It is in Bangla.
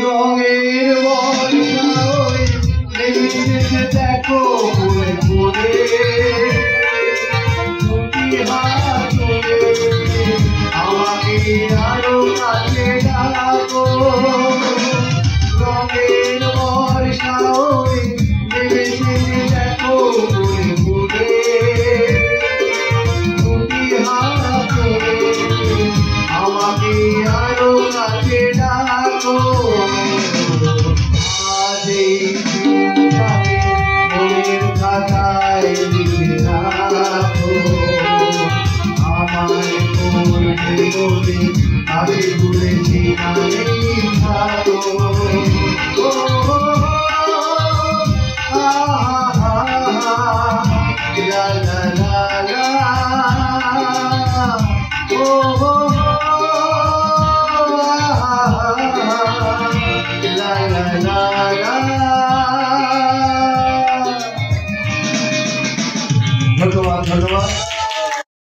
রঙের বর্ষায় নেমেছে দেখো ঘুরে ঘুরে দুটি হাত ধরে আমাকে আরো কাছে ডাকো রঙের বর্ষায় নেমেছে দেখো ঘুরে ঘুরে দুটি হাত ধরে আমাকে আরো কাছে ডাকো আজ এই দিনটাকে মনের খাতায় লিখে রাখো আমায় করবে বলে আমি ভুলেছি আমি থাকো লা লা লা লা ধন্যবাদ।